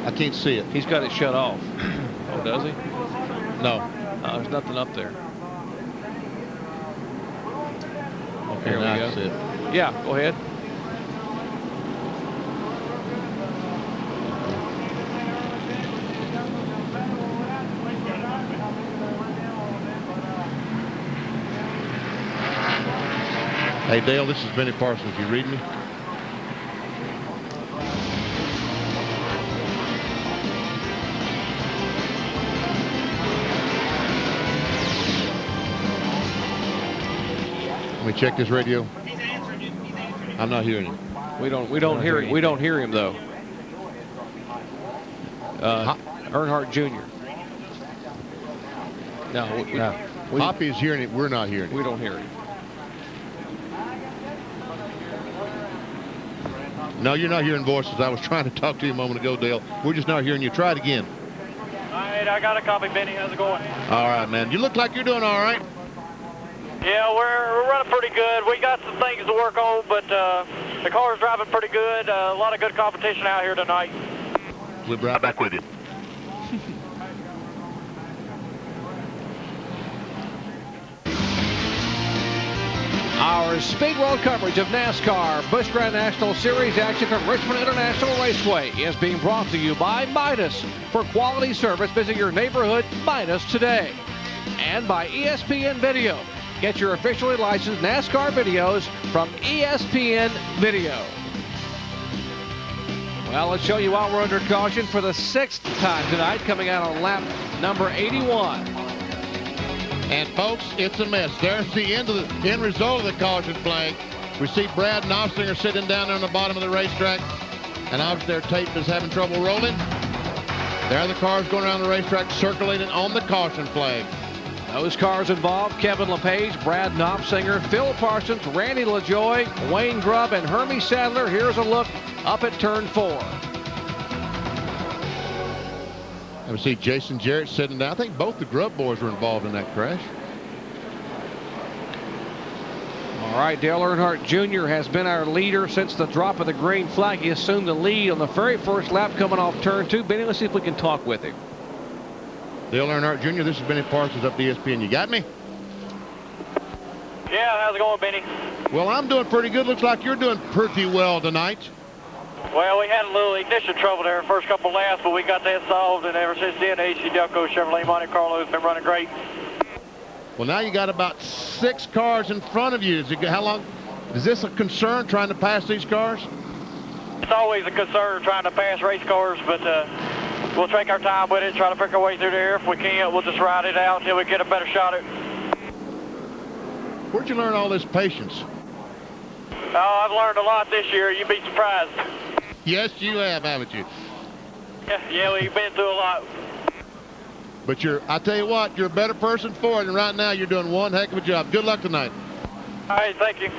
I can't see it. He's got it shut off. Oh, does he? No. There's nothing up there. Okay, Here we now go. I see it. Yeah, go ahead. Hey, Dale, this is Benny Parsons. You read me? Let me check this radio. I'm not hearing him. We don't hear him. We don't hear him though. Earnhardt Jr. No. Hoppy is hearing it. We're not hearing it. We don't hear him. No, you're not hearing voices. I was trying to talk to you a moment ago, Dale. We're just not hearing you. Try it again. All right, I got a copy, Benny. How's it going? All right, man. You look like you're doing all right. Yeah, we're running pretty good. We got some things to work on, but the car's driving pretty good. A lot of good competition out here tonight. We'll be right back with you. Our Speed World coverage of NASCAR Busch Grand National Series action from Richmond International Raceway is being brought to you by Midas. For quality service, visit your neighborhood Midas today. And by ESPN Video. Get your officially licensed NASCAR videos from ESPN Video. Well, let's show you while we're under caution for the 6th time tonight, coming out on lap number 81. And folks, it's a mess. There's the end result of the caution flag. We see Brad Knopflinger sitting down there on the bottom of the racetrack, and obviously their tape is having trouble rolling. There are the cars going around the racetrack circulating on the caution flag. Those cars involved: Kevin LePage, Brad Knopflinger, Phil Parsons, Randy LaJoie, Wayne Grubb, and Hermie Sadler. Here's a look up at turn 4. I see Jason Jarrett sitting down. I think both the Grubb boys were involved in that crash. All right, Dale Earnhardt Jr. has been our leader since the drop of the green flag. He assumed the lead on the very first lap coming off turn 2. Benny, let's see if we can talk with him. Dale Earnhardt Jr., this is Benny Parsons up to ESPN. You got me? Yeah, how's it going, Benny? Well, I'm doing pretty good. Looks like you're doing pretty well tonight. Well, we had a little ignition trouble there the first couple laps, but we got that solved, and ever since then, AC Delco Chevrolet Monte Carlo has been running great. Well, now you got about 6 cars in front of you. How long? Is this a concern, trying to pass these cars? It's always a concern trying to pass race cars, but we'll take our time with it, try to pick our way through there. If we can't, we'll just ride it out until we get a better shot at it. Where'd you learn all this patience? Oh, I've learned a lot this year. You'd be surprised. Yes, you have, haven't you? Yeah, we've been through a lot. But I tell you what, you're a better person for it, and right now you're doing one heck of a job. Good luck tonight. All right, thank you.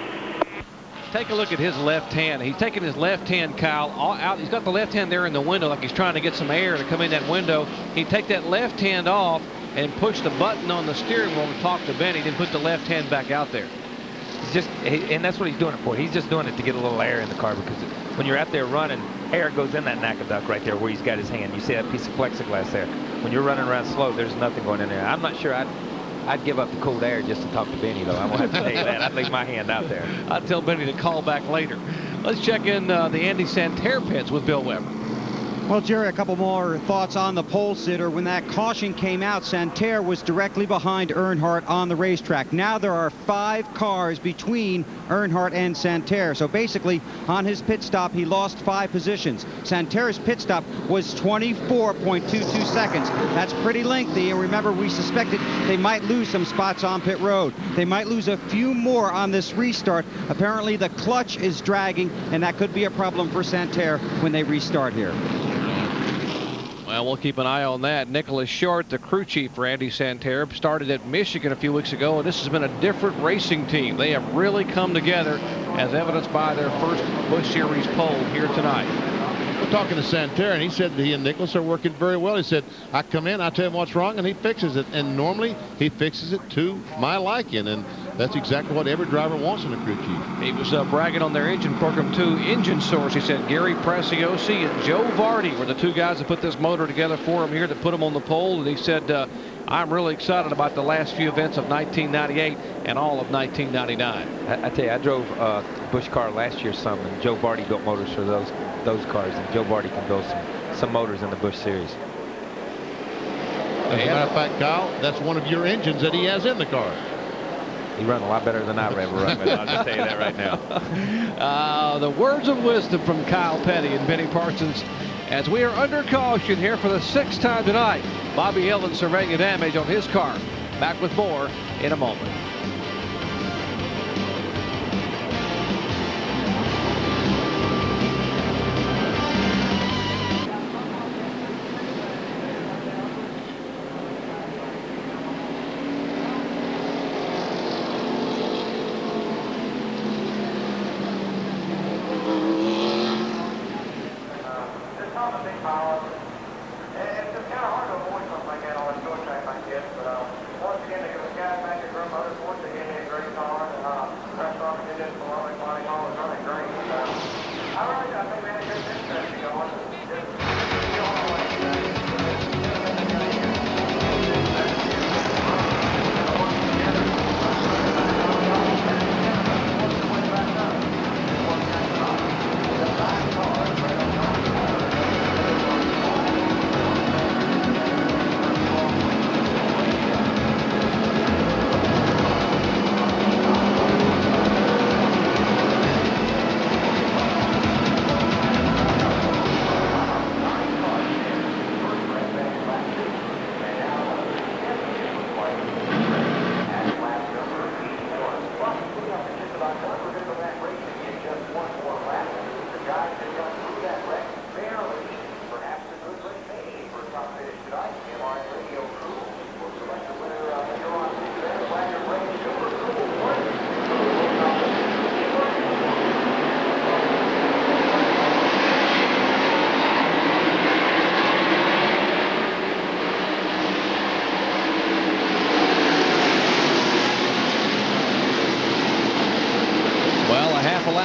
Take a look at his left hand. He's taking his left hand, Kyle, out. He's got the left hand there in the window like he's trying to get some air to come in that window. He'd take that left hand off and push the button on the steering wheel and talk to Benny, then put the left hand back out there. And that's what he's doing it for. He's just doing it to get a little air in the car, because when you're out there running, air goes in that NACA right there where he's got his hand. You see that piece of plexiglass there. When you're running around slow, there's nothing going in there. I'm not sure I'd give up the cold air just to talk to Benny, though. I won't have to tell you that. I'd leave my hand out there. I'd tell Benny to call back later. Let's check in the Andy Santerre pits with Bill Weber. Well, Jerry, a couple more thoughts on the pole sitter. When that caution came out, Santerre was directly behind Earnhardt on the racetrack. Now there are 5 cars between Earnhardt and Santerre. So basically, on his pit stop, he lost 5 positions. Santerre's pit stop was 24.22 seconds. That's pretty lengthy. And remember, we suspected they might lose some spots on pit road. They might lose a few more on this restart. Apparently, the clutch is dragging, and that could be a problem for Santerre when they restart here. Well, we'll keep an eye on that. Nicholas Short, the crew chief for Andy Santerre, started at Michigan a few weeks ago, and this has been a different racing team. They have really come together, as evidenced by their first Busch Series pole here tonight. We're talking to Santerre, and he said he and Nicholas are working very well. He said, I come in, I tell him what's wrong, and he fixes it. And normally, he fixes it to my liking. And That's exactly what every driver wants in a crew chief. He was bragging on their engine program, too. Engine Source, he said Gary Preciosi and Joe Vardy were the two guys that put this motor together for him here, that put him on the pole. And he said, I'm really excited about the last few events of 1998 and all of 1999. I tell you, I drove a Busch car last year some, and Joe Vardy built motors for those cars, and Joe Vardy can build some motors in the Busch series. As a matter of fact, Kyle, that's one of your engines that he has in the car. He run a lot better than I ever run with. I'll just tell you that right now. The words of wisdom from Kyle Petty and Benny Parsons as we are under caution here for the 6th time tonight. Bobby Hillin surveying the damage on his car. Back with more in a moment.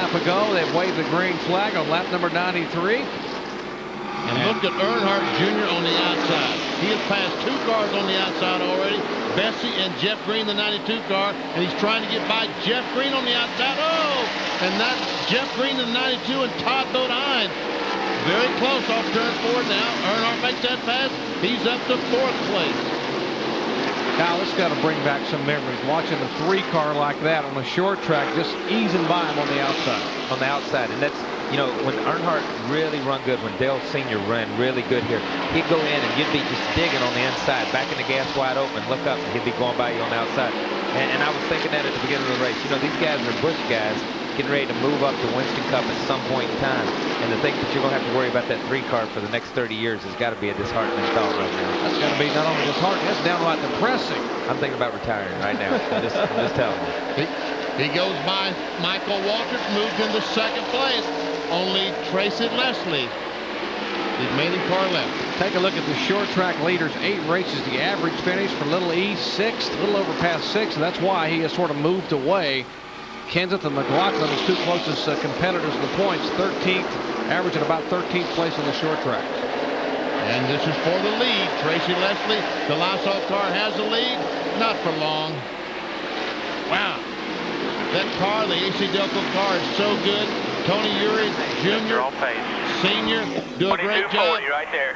Ago, they've waved the green flag on lap number 93. And look at Earnhardt Jr. on the outside. He has passed 2 cars on the outside already. Bessie and Jeff Green, the 92 car, and he's trying to get by Jeff Green on the outside. Oh! And that's Jeff Green, the 92, and Todd Bodine. Very close off turn 4 now. Earnhardt makes that pass. He's up to 4th place. Now, this got to bring back some memories. Watching a 3-car like that on a short track, just easing by him on the outside. On the outside, and that's, you know, when Earnhardt really run good, when Dale Sr. ran really good here, he'd go in and you'd be just digging on the inside, backing the gas wide open, look up, and he'd be going by you on the outside. And I was thinking that at the beginning of the race. You know, these guys are Busch guys getting ready to move up to Winston Cup at some point in time. And to think that you're going to have to worry about that 3-car for the next 30 years has got to be a disheartening thought right now. That's got to be not only disheartening, that's downright depressing. I'm thinking about retiring right now. I'm just telling you. He goes by Michael Waltrip, moved into 2nd place. Only Tracy Leslie is remaining car left. Take a look at the short track leaders. 8 races. The average finish for Little E, 6th, a little over past 6th, and that's why he has sort of moved away. Kenseth and McLaughlin, his 2 closest competitors in the points, 13th, averaging about 13th place on the short track. And this is for the lead. Tracy Leslie, the Lysol car, has the lead. Not for long. Wow. That car, the AC Delco car, is so good. Tony Uri Jr., Senior, do a great job. Right there.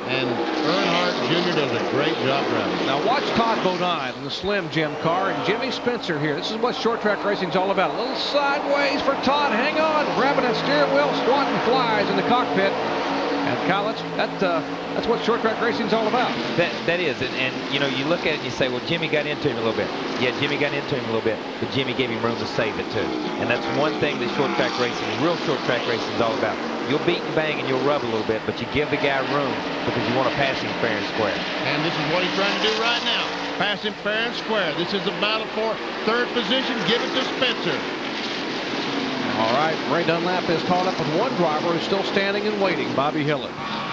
And Earnhardt Jr. does a great job driving. Now watch Todd Bodine in the Slim Jim car and Jimmy Spencer here. This is what short track racing's all about. A little sideways for Todd. Hang on, grabbing that steering wheel, swatting flies in the cockpit. And Kyle, that's what short track racing's all about. That is, and you know, you look at it and you say, well, Jimmy got into him a little bit. Yeah, Jimmy got into him a little bit, but Jimmy gave him room to save it too. And that's one thing that short track racing, real short track racing, is all about. You'll beat and bang and you'll rub a little bit, but you give the guy room because you want to pass him fair and square. And this is what he's trying to do right now. Pass him fair and square. This is a battle for 3rd position. Give it to Spencer. All right, Ray Dunlap is caught up with 1 driver who's still standing and waiting, Bobby Hillin.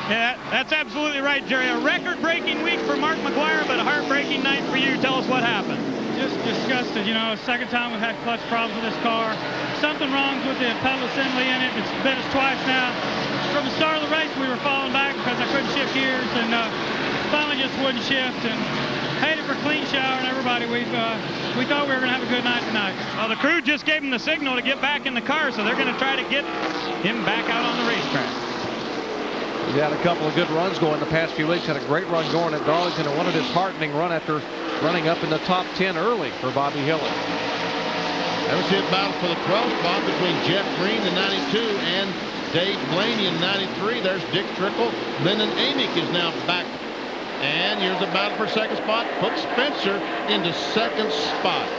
Yeah, that's absolutely right, Jerry. A record-breaking week for Mark McGuire, but a heartbreaking night for you. Tell us what happened. just disgusted. You know, second time we've had clutch problems with this car. Something wrong with the pedal assembly in it. It's bit us twice now. From the start of the race, we were falling back because I couldn't shift gears, and finally just wouldn't shift. And headed for clean shower and everybody. We thought we were going to have a good night tonight. Well, the crew just gave him the signal to get back in the car, so they're going to try to get him back out on the racetrack. He's had a couple of good runs going the past few weeks. Had a great run going at Darlington, and one of disheartening run after running up in the top 10 early for Bobby Hillin. That was his battle for the 12th spot between Jeff Green in 92 and Dave Blaney in 93. There's Dick Trickle. Lyndon Amick is now back. And here's a battle for second spot. Put Spencer into second spot.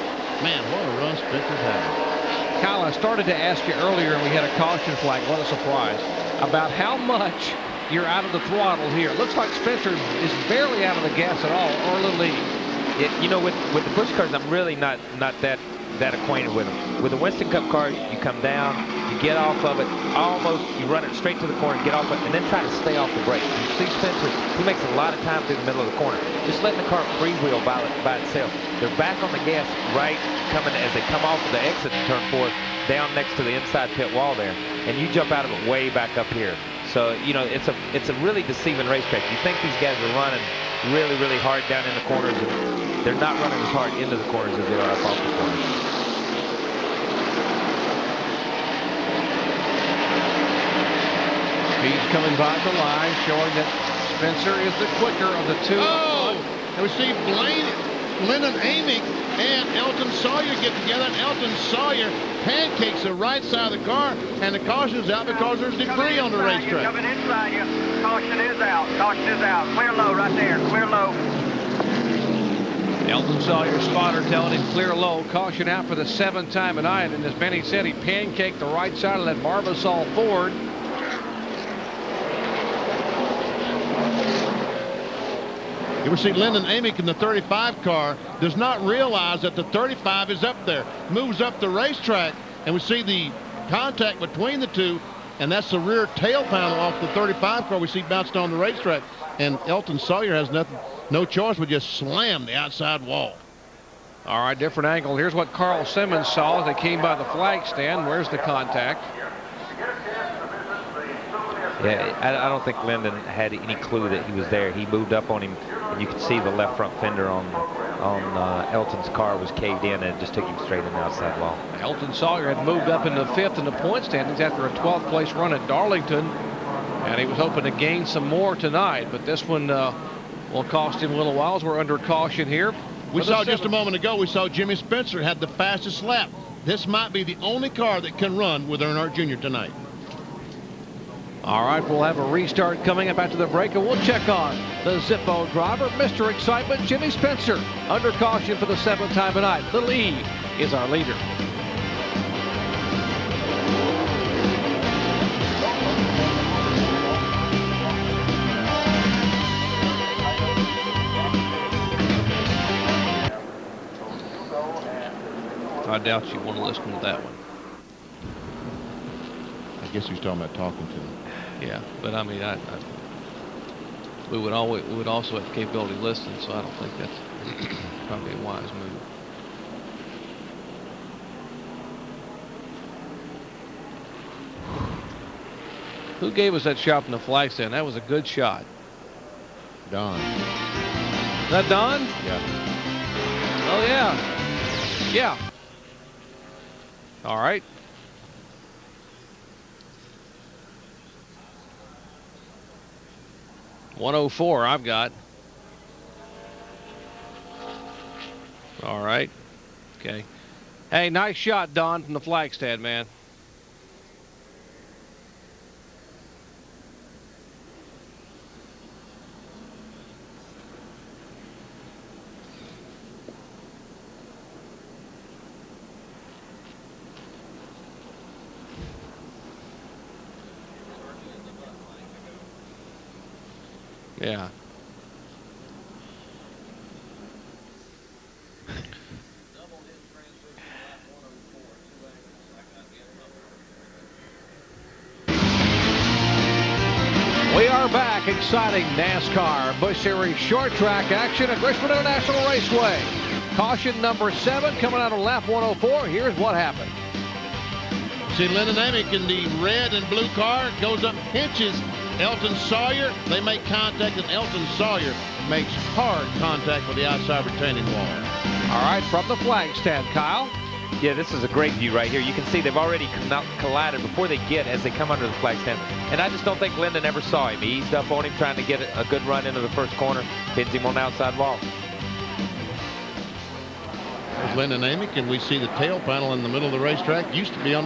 Man, what a run Spencer's having. Kyle, I started to ask you earlier, and we had a caution flag. What a surprise. About how much you're out of the throttle here. It looks like Spencer is barely out of the gas at all, or a little lead. You know, with the push cars, I'm really not that acquainted with them. With the Winston Cup car, you come down, you get off of it, almost you run it straight to the corner, get off it, and then try to stay off the brakes. You see Spencer, he makes a lot of time through the middle of the corner, just letting the car freewheel by itself. They're back on the gas right coming as they come off of the exit to turn 4, down next to the inside pit wall there, and you jump out of it way back up here. So, you know, it's a really deceiving racetrack. You think these guys are running really, really hard down in the corners, and they're not running as hard into the corners as they are up off the corners. Speed's coming by the line, showing that Spencer is the quicker of the two. Oh, and we see Lyndon Amick and Elton Sawyer get together. And Elton Sawyer pancakes the right side of the car, and the caution's out because there's debris on the racetrack. Coming inside you. Caution is out. Caution is out. Clear low right there. Clear low. Elton Sawyer's spotter telling him clear low, caution out for the 7th time tonight. And as Benny said, he pancaked the right side of that Barbasol Ford. You will see Lyndon Amick in the 35 car does not realize that the 35 is up there, moves up the racetrack, and we see the contact between the two, and that's the rear tail panel off the 35 car we see bounced on the racetrack. And Elton Sawyer has no choice but just slam the outside wall. All right, different angle. Here's what Carl Simmons saw as they came by the flag stand. Where's the contact? Yeah, I don't think Lyndon had any clue that he was there. He moved up on him, and you could see the left front fender on Elton's car was caved in, and it just took him straight in the outside wall. Elton Sawyer had moved up into 5th in the point standings after a 12th place run at Darlington, and he was hoping to gain some more tonight, but this one will cost him a little while as we're under caution here. We saw just a moment ago, we saw Jimmy Spencer had the fastest lap. This might be the only car that can run with Earnhardt Jr. tonight. All right, we'll have a restart coming up after the break, and we'll check on the Zippo driver, Mr. Excitement, Jimmy Spencer, under caution for the 7th time tonight. Little E is our leader. I doubt you want to listen to that one. I guess he was talking about talking to him. Yeah, but I mean, we would also have the capability of listening, so I don't think that's probably a wise move. Who gave us that shot from the flag stand? That was a good shot. Don. Is that Don? Yeah. Oh yeah. Yeah. All right. .104 I've got. All right. Okay. Hey, nice shot, Don, from the flag stand, man. Yeah. We are back. Exciting NASCAR Busch Series short track action at Richmond International Raceway. Caution number 7 coming out of lap 104. Here's what happened. See, Lyndon Amick in the red and blue car goes up, pinches Elton Sawyer. They make contact, and Elton Sawyer makes hard contact with the outside retaining wall. All right, from the flag stand, Kyle. Yeah, this is a great view right here. You can see they've already collided before they get as they come under the flag stand. And I just don't think Lyndon ever saw him. He eased up on him trying to get a good run into the first corner. Pins him on the outside wall. There's Lyndon Amick, and we see the tail panel in the middle of the racetrack. Used to be on the